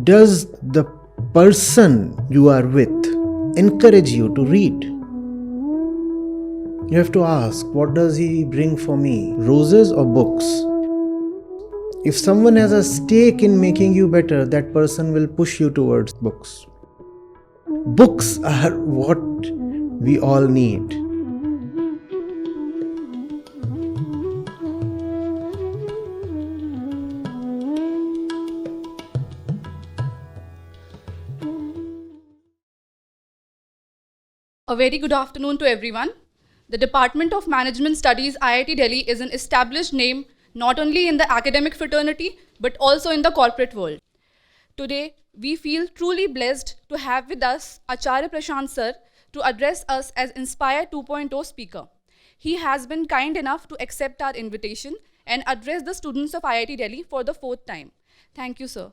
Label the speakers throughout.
Speaker 1: does the person you are with encourage you to read? You have to ask, what does he bring for me? Roses or books? If someone has a stake in making you better, that person will push you towards books. Books are what we all need.
Speaker 2: A very good afternoon to everyone. The Department of Management Studies, IIT-Delhi is an established name not only in the academic fraternity but also in the corporate world. Today, we feel truly blessed to have with us Acharya Prashant sir to address us as Inspire 2.0 speaker. He has been kind enough to accept our invitation and address the students of IIT-Delhi for the 4th time. Thank you, sir.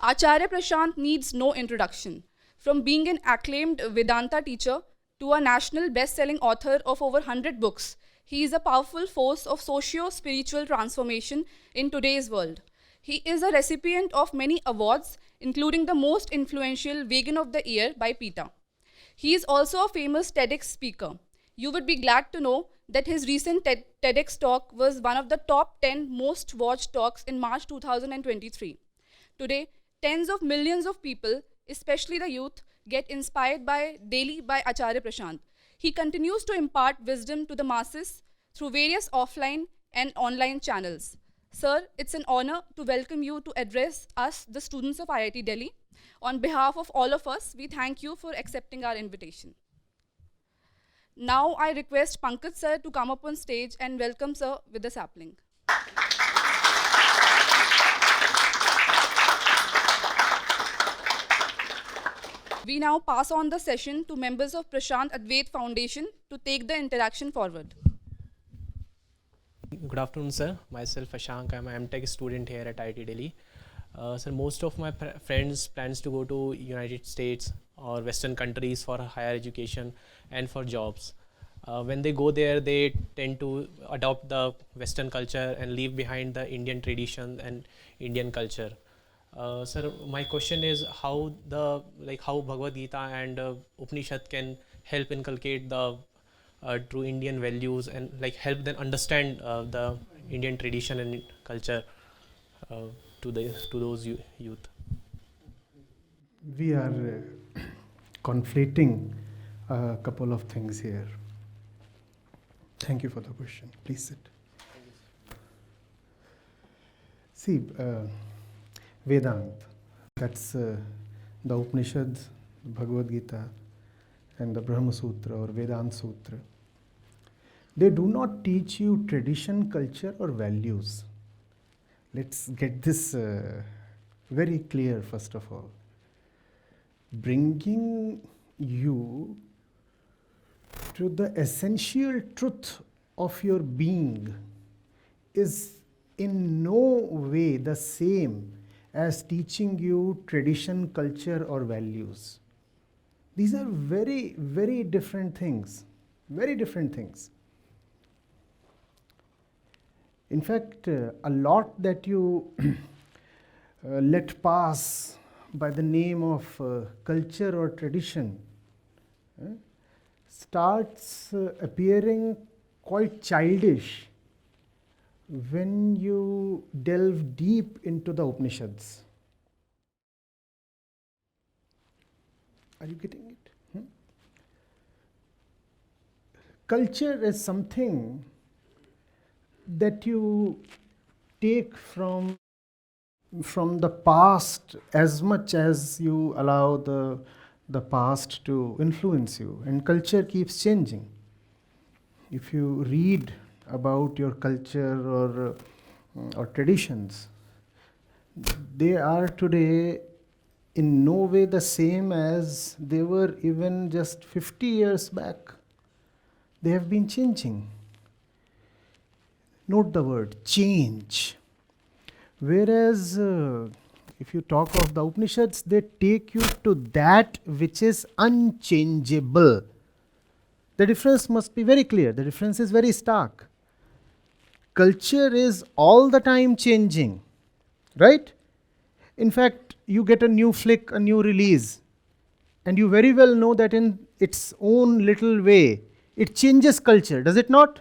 Speaker 2: Acharya Prashant needs no introduction. From being an acclaimed Vedanta teacher to a national best-selling author of over 100 books, he is a powerful force of socio-spiritual transformation in today's world. He is a recipient of many awards, including the most influential Vegan of the Year by PETA. He is also a famous TEDx speaker. You would be glad to know that his recent TEDx talk was one of the top 10 most watched talks in March 2023. Today, tens of millions of people, especially the youth, get inspired daily by Acharya Prashant. He continues to impart wisdom to the masses through various offline and online channels. Sir, it's an honor to welcome you to address us, the students of IIT Delhi. On behalf of all of us, we thank you for accepting our invitation. Now I request Pankaj sir to come up on stage and welcome sir with the sapling. We now pass on the session to members of Prashant Advait Foundation to take the interaction forward.
Speaker 3: Good afternoon, sir. Myself, Ashank. I'm an MTech student here at IIT Delhi. Sir, most of my friends plans to go to United States or Western countries for higher education and for jobs. When they go there, they tend to adopt the Western culture and leave behind the Indian tradition and Indian culture. Sir, my question is how Bhagavad Gita and Upanishad can help inculcate the true Indian values and help them understand the Indian tradition and culture to those youth.
Speaker 1: We are conflating a couple of things here. Thank you for the question. Please sit. See, Vedanta, that's the Upanishads, Bhagavad Gita, and the Brahma Sutra or Vedanta Sutra. They do not teach you tradition, culture, or values. Let's get this very clear, first of all. Bringing you to the essential truth of your being is in no way the same as teaching you tradition, culture, or values. These are very, very different things. Very different things. In fact, a lot that you let pass by the name of culture or tradition starts appearing quite childish when you delve deep into the Upanishads. Are you getting it? Culture is something that you take from the past as much as you allow the past to influence you, and culture keeps changing. If you read about your culture or traditions, they are today in no way the same as they were even just 50 years back. They have been changing. Note the word change. Whereas if you talk of the Upanishads, they take you to that which is unchangeable. The difference must be very clear. The difference is very stark. culture is all the time changing, right? In fact, you get a new flick, a new release, and you very well know that in its own little way, it changes culture, does it not?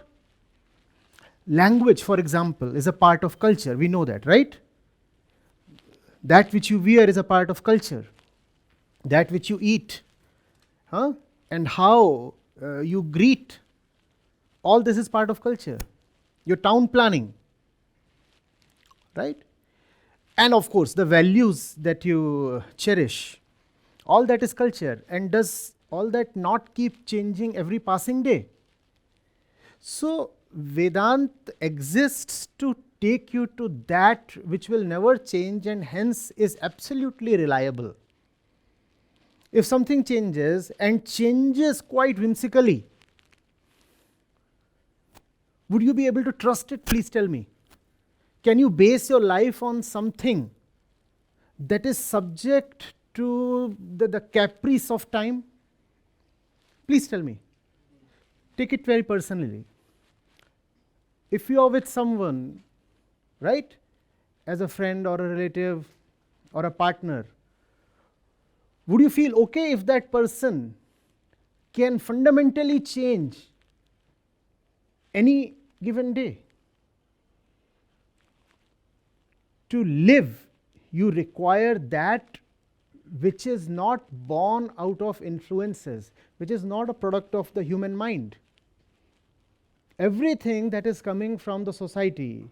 Speaker 1: Language, for example, is a part of culture. We know that, right? That which you wear is a part of culture. That which you eat, and how you greet, all this is part of culture. Your town planning, right? And of course, the values that you cherish, all that is culture. And does all that not keep changing every passing day? So, Vedanta exists to take you to that which will never change and hence is absolutely reliable. If something changes and changes quite whimsically, would you be able to trust it? Please tell me. Can you base your life on something that is subject to the caprice of time? Please tell me. Take it very personally. If you are with someone, right, as a friend or a relative or a partner, would you feel okay if that person can fundamentally change any given day? To live, you require that which is not born out of influences, which is not a product of the human mind. Everything that is coming from the society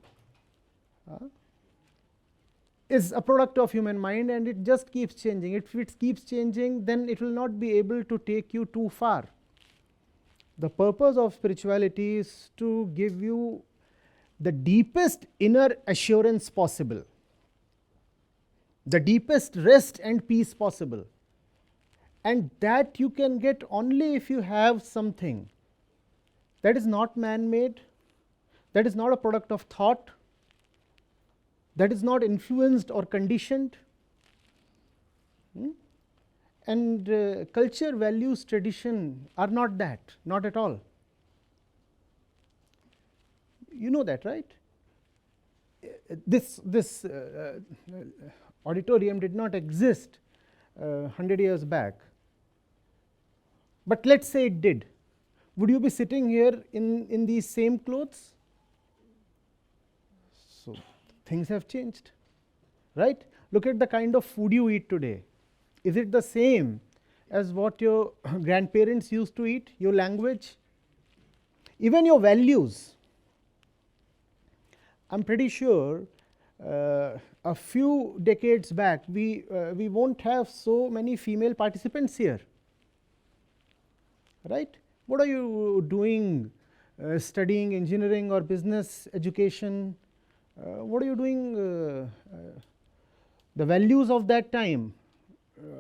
Speaker 1: is a product of human mind, and it just keeps changing. If it keeps changing, then it will not be able to take you too far. The purpose of spirituality is to give you the deepest inner assurance possible, the deepest rest and peace possible. And that you can get only if you have something that is not man-made, that is not a product of thought, that is not influenced or conditioned. And culture, values, tradition are not that, not at all. You know that, right? This auditorium did not exist 100 years back. But let's say it did. Would you be sitting here in these same clothes? So things have changed, right? Look at the kind of food you eat today. Is it the same as what your grandparents used to eat? Your language? Even your values. I'm pretty sure a few decades back, we won't have so many female participants here, right? What are you doing studying engineering or business education? What are you doing? The values of that time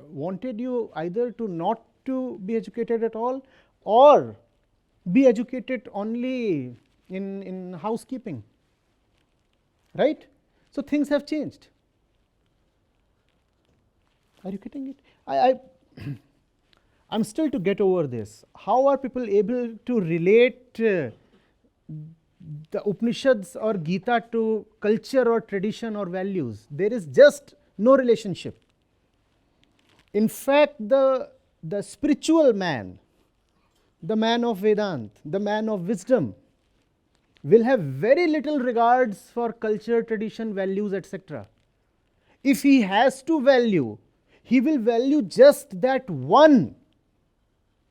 Speaker 1: wanted you either to not to be educated at all or be educated only in housekeeping, right? So things have changed. Are you getting it? I'm still to get over this. How are people able to relate the Upanishads or Gita to culture or tradition or values? There is just no relationship. In fact, the spiritual man, the man of Vedanta, the man of wisdom, will have very little regards for culture, tradition, values, etc. If he has to value, he will value just that one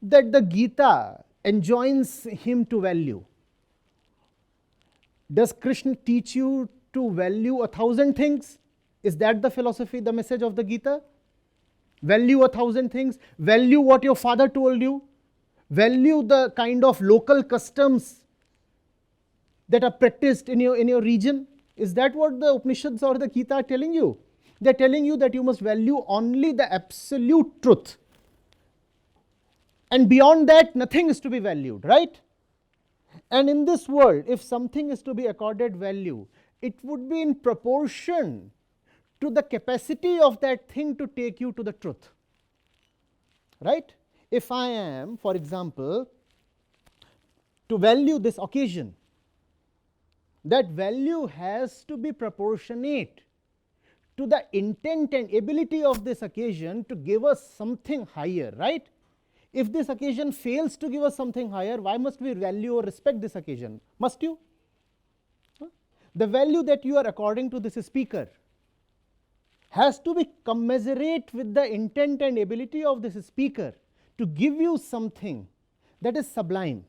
Speaker 1: that the Gita enjoins him to value. Does Krishna teach you to value 1,000 things? Is that the philosophy, the message of the Gita? Value 1,000 things. Value what your father told you. Value the kind of local customs that are practiced in your region. Is that what the Upanishads or the Gita are telling you? They are telling you that you must value only the absolute truth. And beyond that, nothing is to be valued, right? And in this world, if something is to be accorded value, it would be in proportion to the capacity of that thing to take you to the truth, right? If I am, for example, to value this occasion, That value has to be proportionate to the intent and ability of this occasion to give us something higher, right? If this occasion fails to give us something higher, why must we value or respect this occasion? Must you? The value that you are according to this speaker has to be commensurate with the intent and ability of this speaker to give you something that is sublime,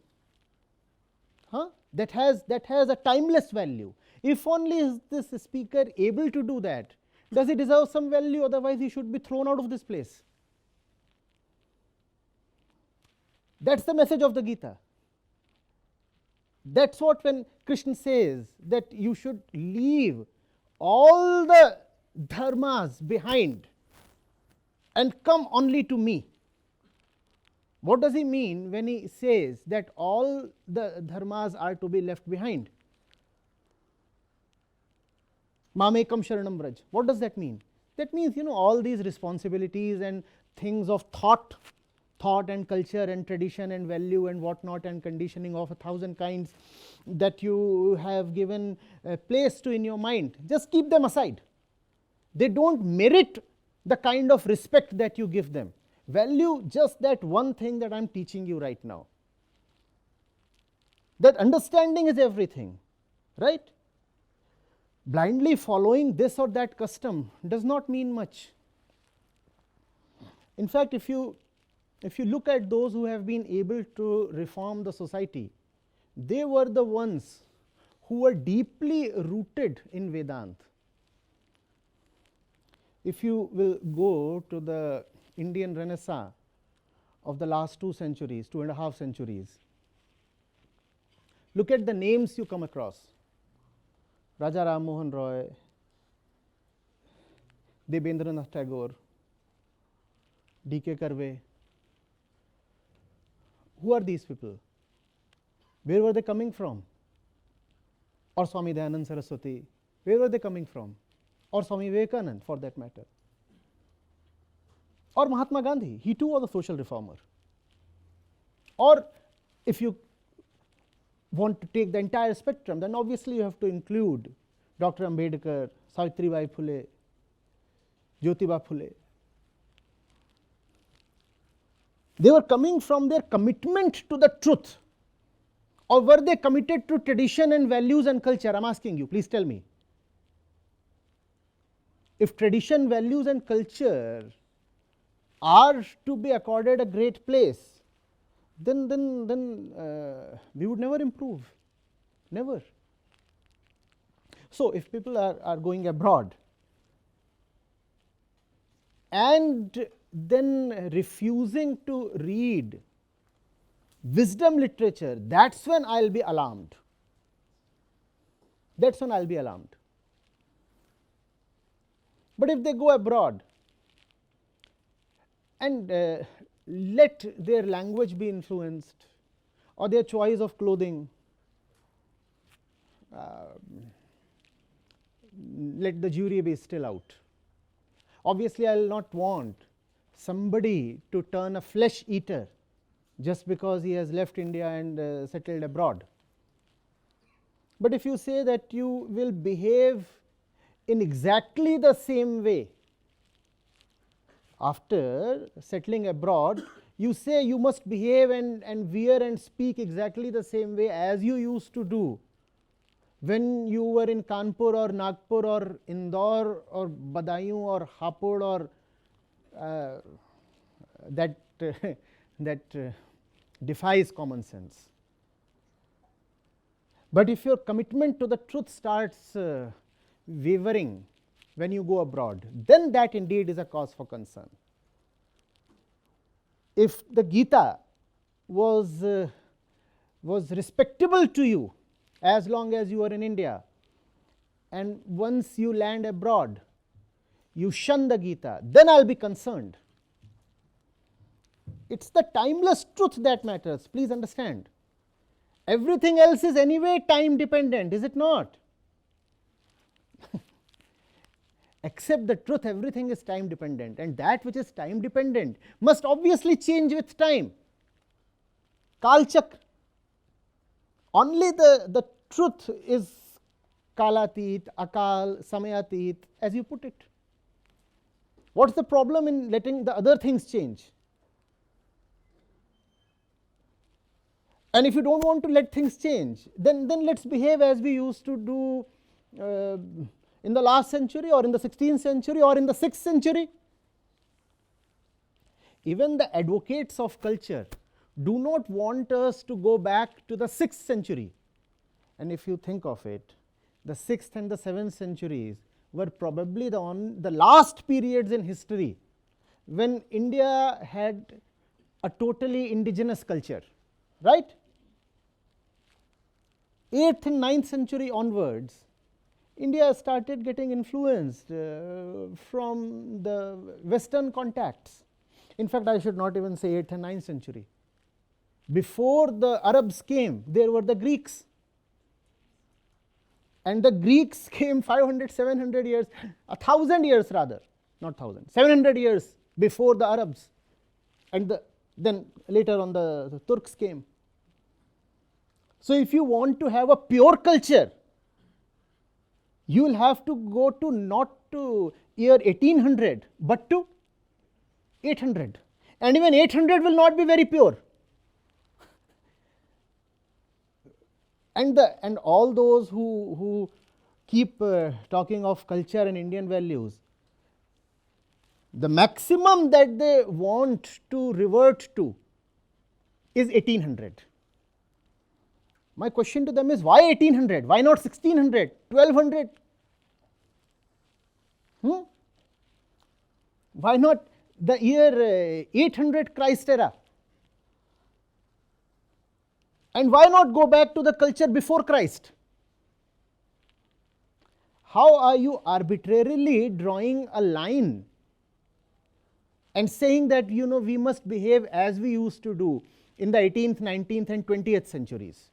Speaker 1: that has a timeless value. If only is this speaker able to do that, does he deserve some value? Otherwise, he should be thrown out of this place. That's the message of the Gita. That's what when Krishna says that you should leave all the dharmas behind and come only to me. What does he mean when he says that all the dharmas are to be left behind? Mamekam sharanam vraj. What does that mean? That means, all these responsibilities and things of thought and culture and tradition and value and whatnot and conditioning of 1,000 kinds that you have given a place to in your mind, just keep them aside. They don't merit the kind of respect that you give them. Value just that one thing that I am teaching you right now. That understanding is everything, right? Blindly following this or that custom does not mean much. In fact, if you look at those who have been able to reform the society, they were the ones who were deeply rooted in Vedanta. If you will go to the Indian Renaissance of the last 2 centuries, 2.5 centuries, look at the names you come across. Raja Ram Mohan Roy, Debendranath Tagore, D.K. Karve. Who are these people? Where were they coming from? Or Swami Dayanand Saraswati, where were they coming from? Or Swami Vivekanand, for that matter. Or Mahatma Gandhi, he too was a social reformer. Or if you want to take the entire spectrum, then obviously you have to include Dr. Ambedkar, Savitribai Phule, Jyotiba Phule. They were coming from their commitment to the truth, or were they committed to tradition and values and culture? I am asking you, please tell me. If tradition, values and culture are to be accorded a great place, then we would never improve, never. So, if people are going abroad and then refusing to read wisdom literature, that's when I will be alarmed. That's when I will be alarmed. But if they go abroad and let their language be influenced, or their choice of clothing, let the jury be still out. Obviously, I will not want somebody to turn a flesh eater just because he has left India and settled abroad. But if you say that you will behave in exactly the same way after settling abroad, you say you must behave and wear and speak exactly the same way as you used to do when you were in Kanpur or Nagpur or Indore or Badaयूं or Hapur or that defies common sense. But if your commitment to the truth starts wavering when you go abroad, then that indeed is a cause for concern. If the Gita was respectable to you as long as you are in India, and once you land abroad, you shun the Gita, then I will be concerned. It's the timeless truth that matters, please understand. Everything else is anyway time dependent, is it not? Except the truth, everything is time dependent, and that which is time dependent must obviously change with time. Kalchakra. Only the truth is Kalatit, Akal, Samayatit, as you put it. What's the problem in letting the other things change? And if you don't want to let things change, then let's behave as we used to do in the last century, or in the 16th century, or in the 6th century. Even the advocates of culture do not want us to go back to the 6th century. And if you think of it, the 6th and the 7th centuries were probably the last periods in history when India had a totally indigenous culture, right? 8th and 9th century onwards, India started getting influenced from the Western contacts. In fact, I should not even say 8th and 9th century. Before the Arabs came, there were the Greeks. And the Greeks came 500, 700 years, 1,000 years rather, not 1,000, 700 years before the Arabs. And then later on the Turks came. So if you want to have a pure culture, you will have to go to not to year 1800, but to 800. And even 800 will not be very pure. And all those who keep talking of culture and Indian values, the maximum that they want to revert to is 1800. My question to them is, why 1800? Why not 1600, 1200? Why not the year 800 Christ era? And why not go back to the culture before Christ? How are you arbitrarily drawing a line and saying that, we must behave as we used to do in the 18th, 19th and 20th centuries?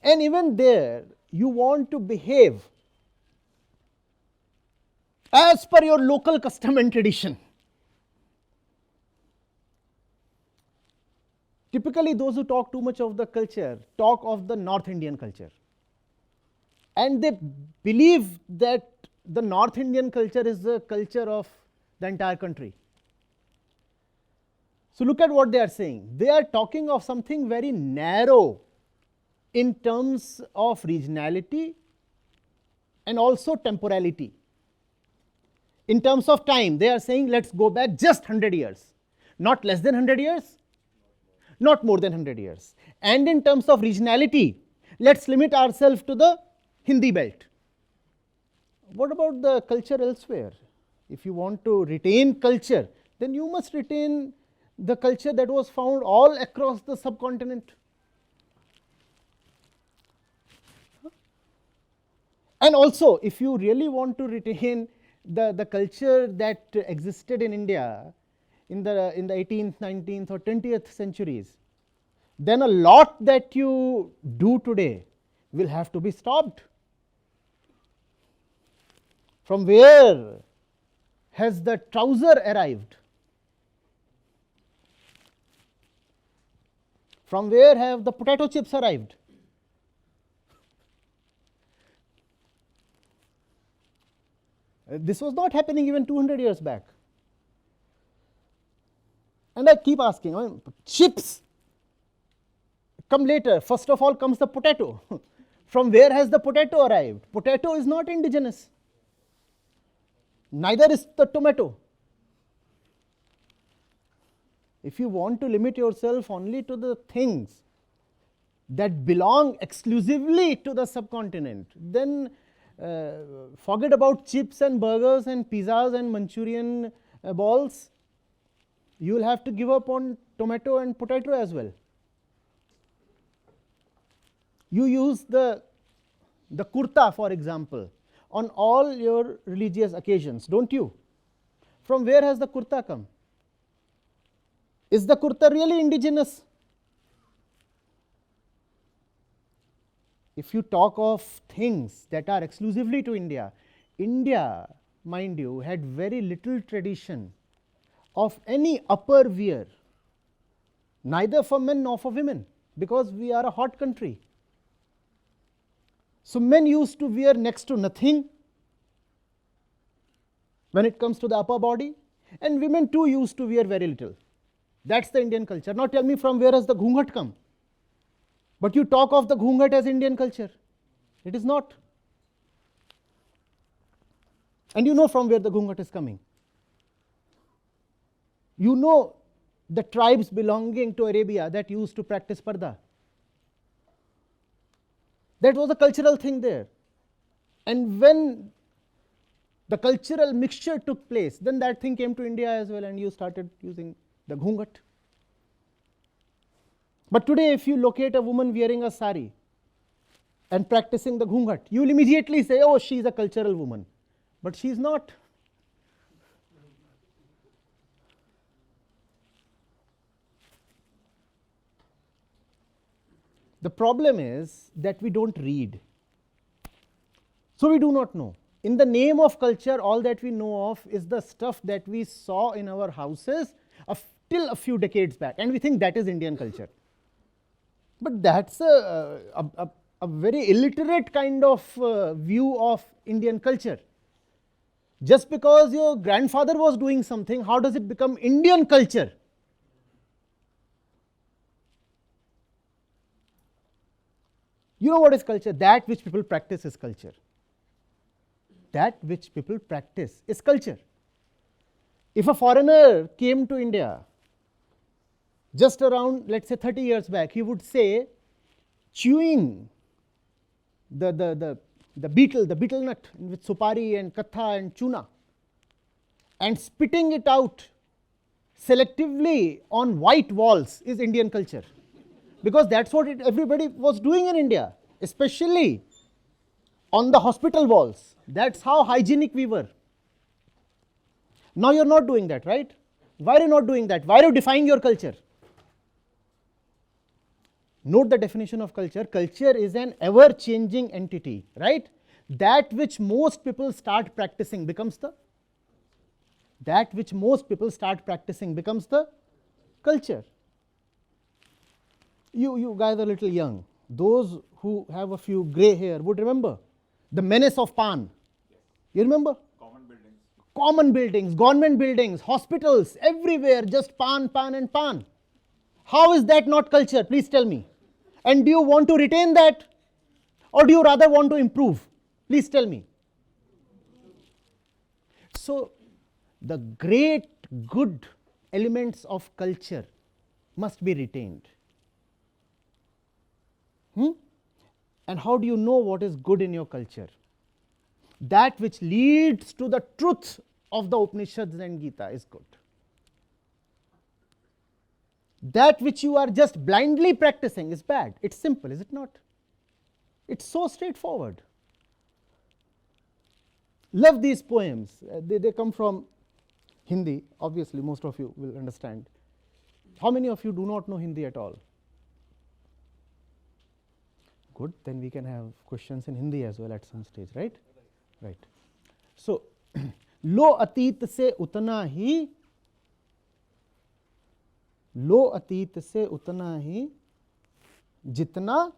Speaker 1: And even there, you want to behave as per your local custom and tradition. Typically, those who talk too much of the culture talk of the North Indian culture. And they believe that the North Indian culture is the culture of the entire country. So look at what they are saying. They are talking of something very narrow in terms of regionality and also temporality. In terms of time, they are saying, let's go back just 100 years, not less than 100 years, not more than 100 years. And in terms of regionality, let's limit ourselves to the Hindi belt. What about the culture elsewhere? If you want to retain culture, then you must retain the culture that was found all across the subcontinent. And also, if you really want to retain the culture that existed in India in the 18th, 19th or 20th centuries, then a lot that you do today will have to be stopped. From where has the trouser arrived? From where have the potato chips arrived? This was not happening even 200 years back. And I keep asking, chips come later. First of all comes the potato. From where has the potato arrived? Potato is not indigenous. Neither is the tomato. If you want to limit yourself only to the things that belong exclusively to the subcontinent, then forget about chips and burgers and pizzas and Manchurian balls. You will have to give up on tomato and potato as well. You use the kurta, for example, on all your religious occasions, don't you? From where has the kurta come? Is the kurta really indigenous? If you talk of things that are exclusively to India, India, mind you, had very little tradition of any upper wear, neither for men nor for women, because we are a hot country. So men used to wear next to nothing when it comes to the upper body, and women too used to wear very little. That's the Indian culture. Now tell me, from where has the ghungat come? But you talk of the ghungat as Indian culture. It is not. And you know from where the ghungat is coming. You know the tribes belonging to Arabia that used to practice parda. That was a cultural thing there. And when the cultural mixture took place, then that thing came to India as well, and you started using the ghungat. But today, if you locate a woman wearing a sari and practicing the ghungat, you will immediately say, oh, she is a cultural woman. But she is not. The problem is that we don't read. So we do not know. In the name of culture, all that we know of is the stuff that we saw in our houses till a few decades back, and we think that is Indian culture. But that's a very illiterate kind of view of Indian culture. Just because your grandfather was doing something, how does it become Indian culture? You know what is culture? That which people practice is culture. That which people practice is culture. If a foreigner came to India just around, let's say, 30 years back, he would say chewing the betel nut with supari and katha and chuna and spitting it out selectively on white walls is Indian culture. Because that's what everybody was doing in India, especially on the hospital walls. That's how hygienic we were. Now you're not doing that, right? Why are you not doing that? Why are you defying your culture? Note the definition of culture. Culture is an ever-changing entity, right? That which most people start practicing becomes the culture. You guys are a little young. Those who have a few grey hair would remember the menace of pan. You remember? Common buildings, government buildings, hospitals, everywhere, just pan, pan and pan. How is that not culture? Please tell me. And do you want to retain that? Or do you rather want to improve? Please tell me. So, the great good elements of culture must be retained. And how do you know what is good in your culture? That which leads to the truth of the Upanishads and Gita is good. That which you are just blindly practicing is bad. It's simple, is it not? It's so straightforward. Love these poems. They come from Hindi. Obviously, most of you will understand. How many of you do not know Hindi at all? Good, then we can have questions in Hindi as well at some stage, right? Right. So, लो अतीत से उतना ही जितना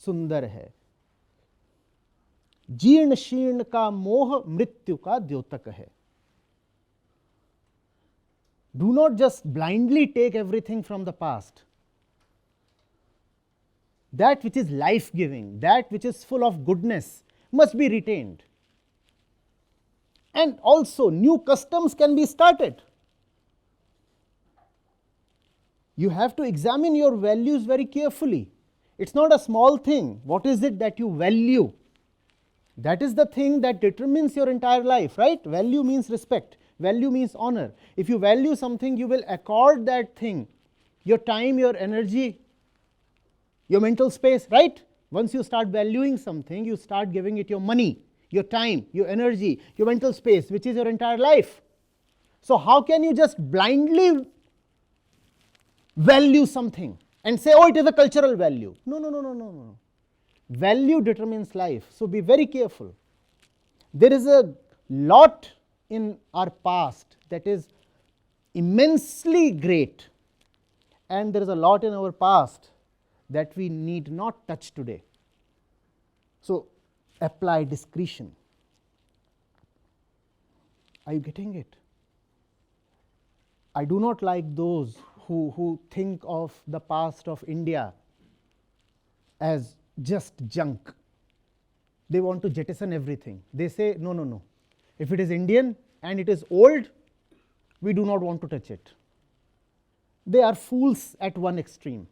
Speaker 1: सुंदर है, जीर्ण शीर्ण का मोह मृत्यु का द्योतक है. Do not just blindly take everything from the past. That which is life-giving, that which is full of goodness must be retained. And also, new customs can be started. You have to examine your values very carefully. It's not a small thing. What is it that you value? That is the thing that determines your entire life, right? Value means respect. Value means honor. If you value something, you will accord that thing your time, your energy, your mental space, right? Once you start valuing something, you start giving it your money, your time, your energy, your mental space, which is your entire life. So how can you just blindly value something and say, oh, it is a cultural value? No. Value determines life. So be very careful. There is a lot in our past that is immensely great, and there is a lot in our past that we need not touch today. So apply discretion. Are you getting it? I do not like those who think of the past of India as just junk. They want to jettison everything. They say, no, no, no. If it is Indian and it is old, we do not want to touch it. They are fools at one extreme.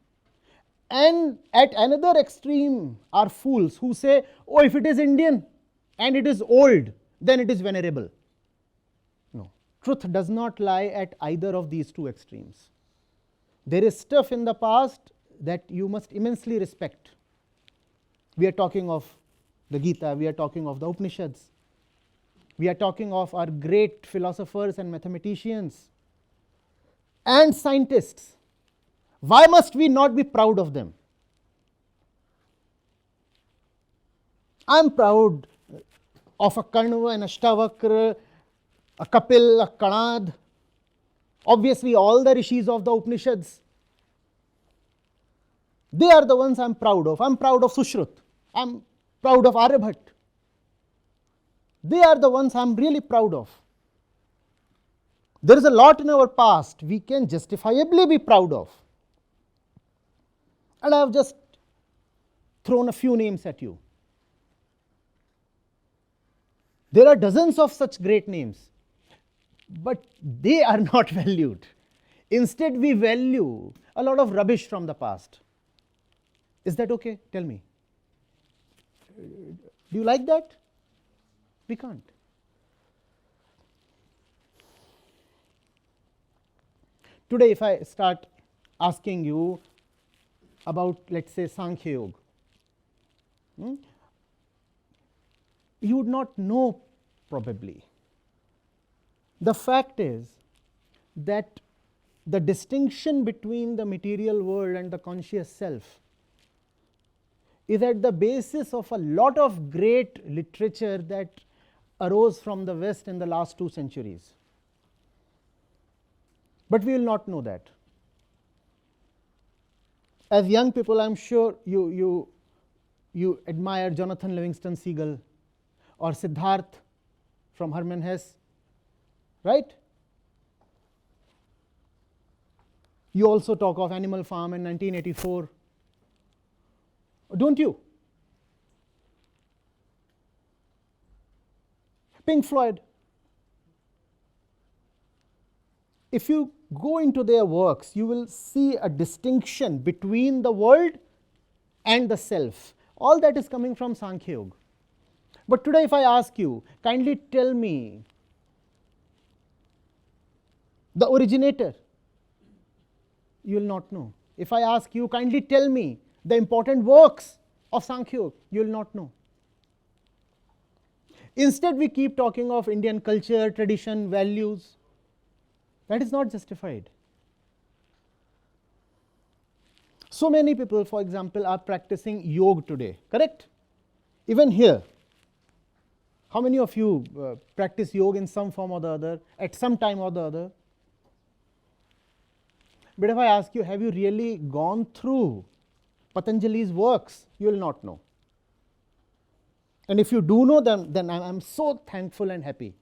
Speaker 1: And at another extreme are fools who say, oh, if it is Indian and it is old, then it is venerable. No. Truth does not lie at either of these two extremes. There is stuff in the past that you must immensely respect. We are talking of the Gita, we are talking of the Upanishads, we are talking of our great philosophers and mathematicians and scientists. Why must we not be proud of them? I am proud of a Karnava, an Ashtavakra, a Kapil, a Kanad, obviously all the rishis of the Upanishads. They are the ones I am proud of. I am proud of Sushrut. I am proud of Aryabhat. They are the ones I am really proud of. There is a lot in our past we can justifiably be proud of. And I have just thrown a few names at you. There are dozens of such great names, but they are not valued. Instead, we value a lot of rubbish from the past. Is that okay? Tell me. Do you like that? We can't. Today, if I start asking you about, let's say, Sankhya Yoga, you would not know probably. The fact is that the distinction between the material world and the conscious self is at the basis of a lot of great literature that arose from the West in the last 2 centuries. But we will not know that. As young people, I am sure you admire Jonathan Livingston Seagull or Siddharth from Hermann Hesse, right? You also talk of Animal Farm in 1984, don't you? Pink Floyd. If you go into their works, you will see a distinction between the world and the self. All that is coming from Sankhya Yoga. But today, if I ask you, kindly tell me the originator, you will not know. If I ask you, kindly tell me the important works of Sankhya Yoga, you will not know. Instead, we keep talking of Indian culture, tradition, values. That is not justified. So many people, for example, are practicing yoga today, correct? Even here. How many of you practice yoga in some form or the other, at some time or the other? But if I ask you, have you really gone through Patanjali's works? You will not know. And if you do know them, then I am so thankful and happy.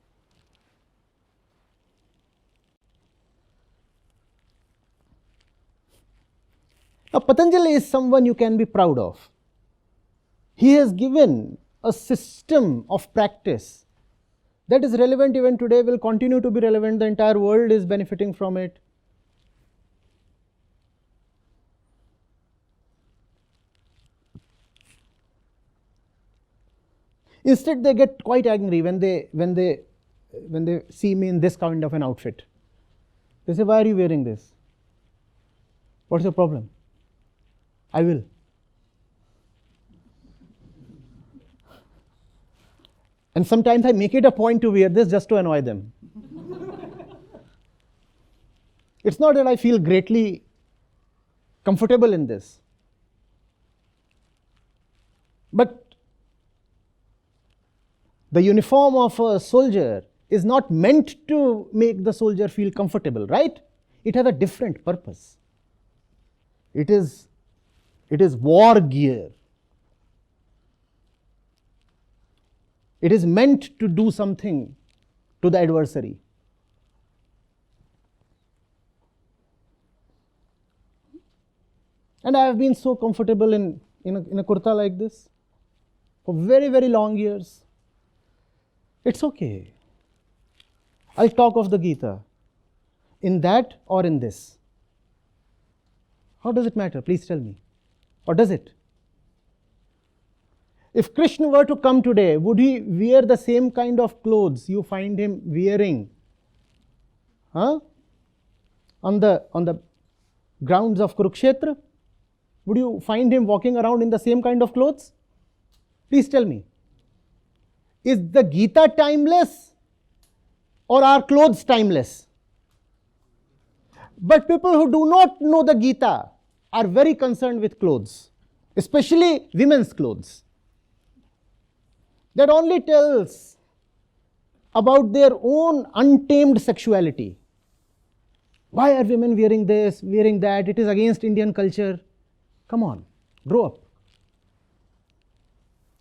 Speaker 1: Now, Patanjali is someone you can be proud of. He has given a system of practice that is relevant even today, will continue to be relevant. The entire world is benefiting from it. Instead, they get quite angry when they see me in this kind of an outfit. They say, why are you wearing this? What's your problem? I will. And sometimes I make it a point to wear this just to annoy them. It's not that I feel greatly comfortable in this. But the uniform of a soldier is not meant to make the soldier feel comfortable, right? It has a different purpose. It is war gear. It is meant to do something to the adversary. And I have been so comfortable in a kurta like this for very, very long years. It's okay. I'll talk of the Gita in that or in this. How does it matter? Please tell me. Or does it? If Krishna were to come today, would he wear the same kind of clothes you find him wearing? On the grounds of Kurukshetra? Would you find him walking around in the same kind of clothes? Please tell me. Is the Gita timeless or are clothes timeless? But people who do not know the Gita are very concerned with clothes, especially women's clothes. That only tells about their own untamed sexuality. Why are women wearing this, wearing that? It is against Indian culture. Come on, grow up.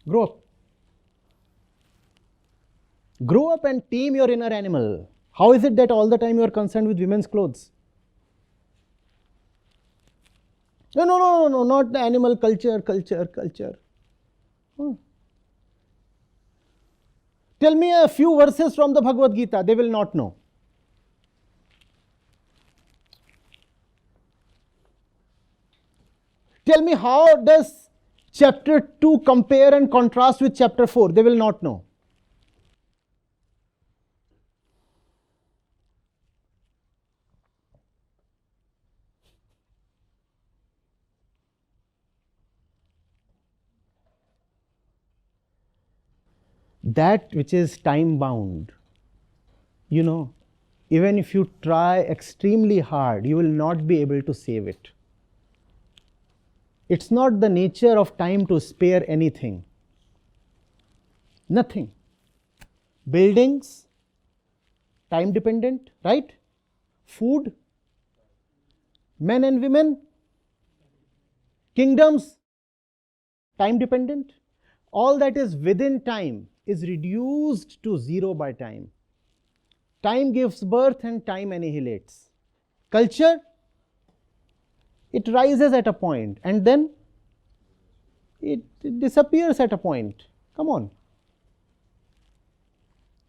Speaker 1: Grow up. Grow up and tame your inner animal. How is it that all the time you are concerned with women's clothes? No, not the animal culture. Tell me a few verses from the Bhagavad Gita, they will not know. Tell me how does chapter 2 compare and contrast with chapter 4, they will not know. That which is time bound, even if you try extremely hard, you will not be able to save it. It's not the nature of time to spare anything. Nothing. Buildings, time dependent, right? Food, men and women, kingdoms, time dependent. All that is within time is reduced to zero by time. Time gives birth and time annihilates. Culture, it rises at a point and then it disappears at a point. Come on.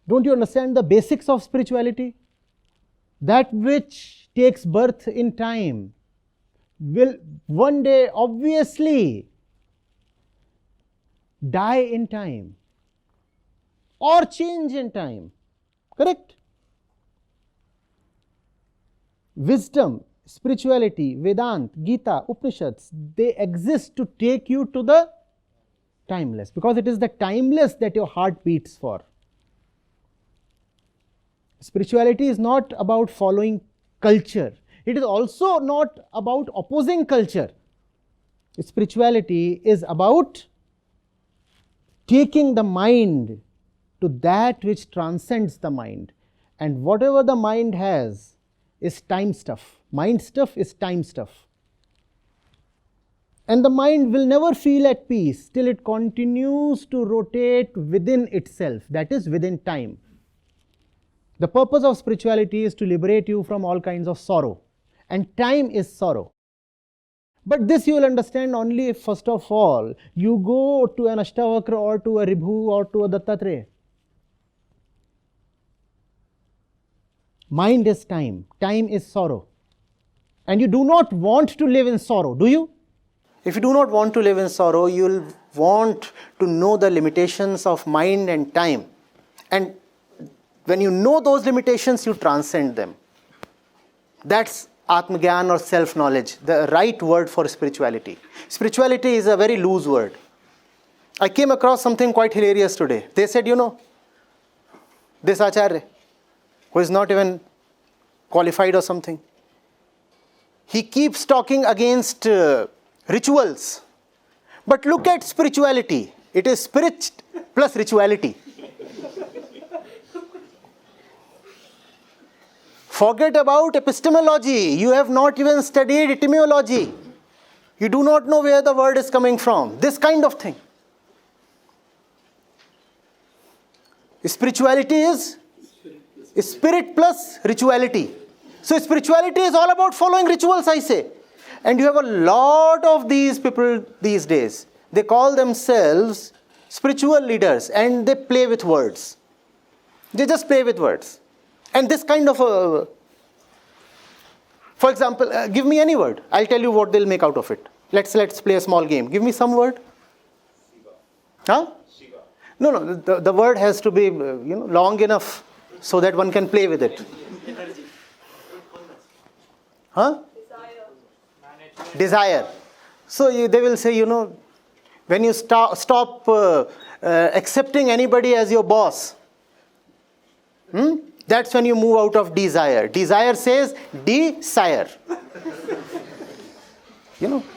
Speaker 1: Don't you understand the basics of spirituality? That which takes birth in time will one day obviously die in time or change in time. Correct? Wisdom, spirituality, Vedanta, Gita, Upanishads, they exist to take you to the timeless, because it is the timeless that your heart beats for. Spirituality is not about following culture. It is also not about opposing culture. Spirituality is about taking the mind to that which transcends the mind. And whatever the mind has is time stuff. Mind stuff is time stuff. And the mind will never feel at peace till it continues to rotate within itself, that is, within time. The purpose of spirituality is to liberate you from all kinds of sorrow. And time is sorrow. But this you will understand only if, first of all, you go to an Ashtavakra or to a Ribhu or to a Dattatreya. Mind is time. Time is sorrow. And you do not want to live in sorrow, do you? If you do not want to live in sorrow, you will want to know the limitations of mind and time. And when you know those limitations, you transcend them. That's Atmagyan or self-knowledge, the right word for spirituality. Spirituality is a very loose word. I came across something quite hilarious today. They said, this Acharya, who is not even qualified or something, he keeps talking against rituals. But look at spirituality. It is spirit plus rituality. Forget about epistemology. You have not even studied etymology. You do not know where the word is coming from. This kind of thing.
Speaker 4: Spirituality is spirit plus rituality. So spirituality is all about following rituals, I say. And you have a lot of these people these days. They call themselves spiritual leaders and they play with words. They just play with words. And this kind of a... For example, give me any word. I'll tell you what they'll make out of it. Let's play a small game. Give me some word. Huh? No, the word has to be long enough so that one can play with it. Huh? Desire. So they will say, when you stop accepting anybody as your boss, that's when you move out of desire. Desire says desire.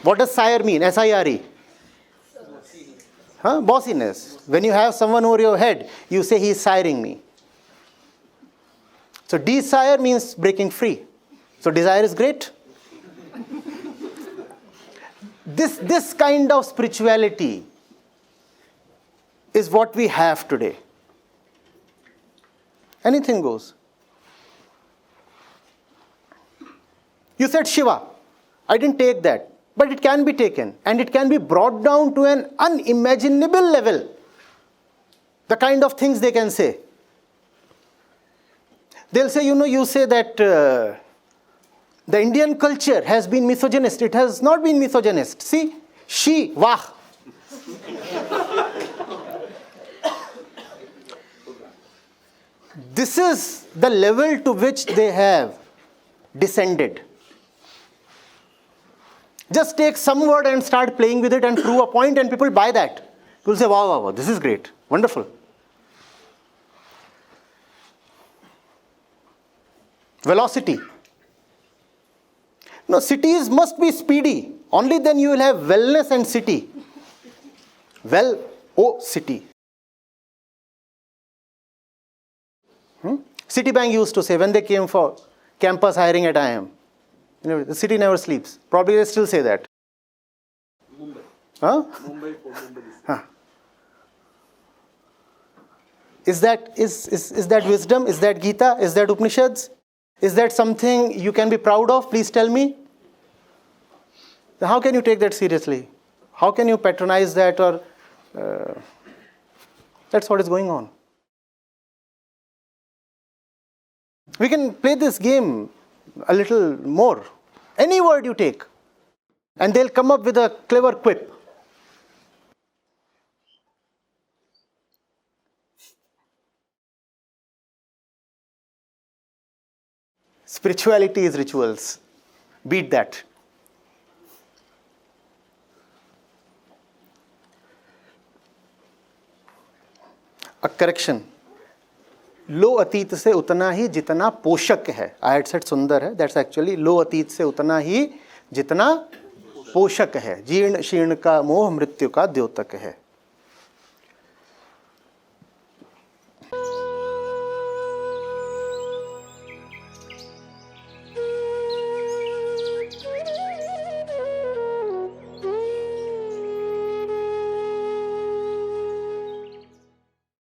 Speaker 4: What does sire mean? S-I-R-E. Huh? Bossiness. When you have someone over your head, you say he is siring me. So desire means breaking free. So desire is great. This kind of spirituality is what we have today. Anything goes. You said Shiva. I didn't take that. But it can be taken. And it can be brought down to an unimaginable level. The kind of things they can say. They'll say, you say that the Indian culture has been misogynist. It has not been misogynist. See? She, wah. This is the level to which they have descended. Just take some word and start playing with it and prove a point and people buy that. People say, wow, this is great, wonderful. Velocity. No, cities must be speedy. Only then you will have wellness and city. City. Citibank used to say when they came for campus hiring at IIM, the city never sleeps. Probably they still say that.
Speaker 5: Mumbai.
Speaker 4: Huh?
Speaker 5: Mumbai for Mumbai.
Speaker 4: Huh. Is that wisdom? Is that Gita? Is that Upanishads? Is that something you can be proud of? Please tell me. How can you take that seriously? How can you patronize that or... that's what is going on. We can play this game a little more. Any word you take, and they'll come up with a clever quip. Spirituality is rituals. Beat that. A correction. लो अतीत से उतना ही जितना पोषक है. I had said सुंदर है. That's actually लो अतीत से उतना ही जितना पोषक है. जीर्ण शीर्ण का मोह मृत्यु का द्योतक है.